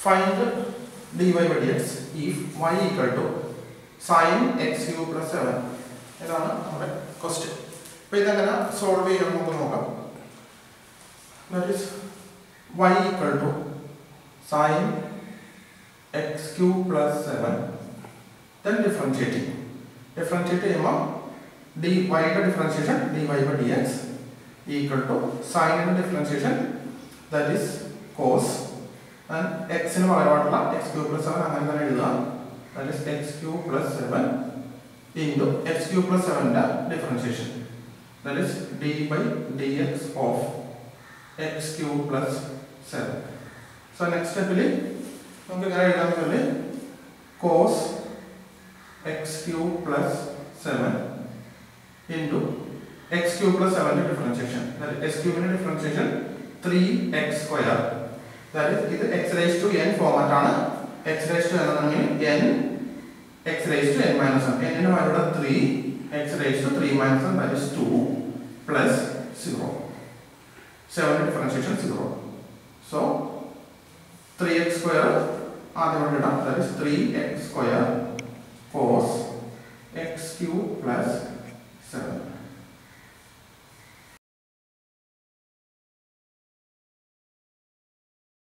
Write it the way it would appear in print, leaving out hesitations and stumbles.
Find dy by dx if y equal to sin x cube plus 7. ഇതാണ് നമ്മുടെ question. അപ്പോൾ ഇതെങ്ങനെ solve ചെയ്യാൻ നമുക്ക് നോക്കാം. That is y equal to sin x cube plus 7. Then differentiating. Differentiate ചെയ്യുമ്പോൾ dy യുടെ differentiation dy by dx equal to sin ന്റെ differentiation that is cos and x ന് പകരമായിട്ടുള്ള x cube plus 7 അങ്ങനെ തന്നെ എഴുതുക. That is x cube plus 7 into x cube plus 7 ന്റെ differentiation. That is d by dx of x cube plus 7. So next step il നമുക്ക് ഇങ്ങനെ എഴുതാൻ പറ്റും cos x cube plus 7 into x cube plus 7 ന്റെ differentiation. That is x cube ന്റെ differentiation 3x square. That is ഇത് x raised to n format ആണ്. x raised to n എന്നാണെങ്കിൽ n x raised to n minus 1. n ന്റെ value 3 x raised to 3 minus 1 that is 2 plus 0. 7 ന്റെ differentiation 0. So 3x square ആദ്യം ഇടാം. That is 3x square cos x cube plus 7.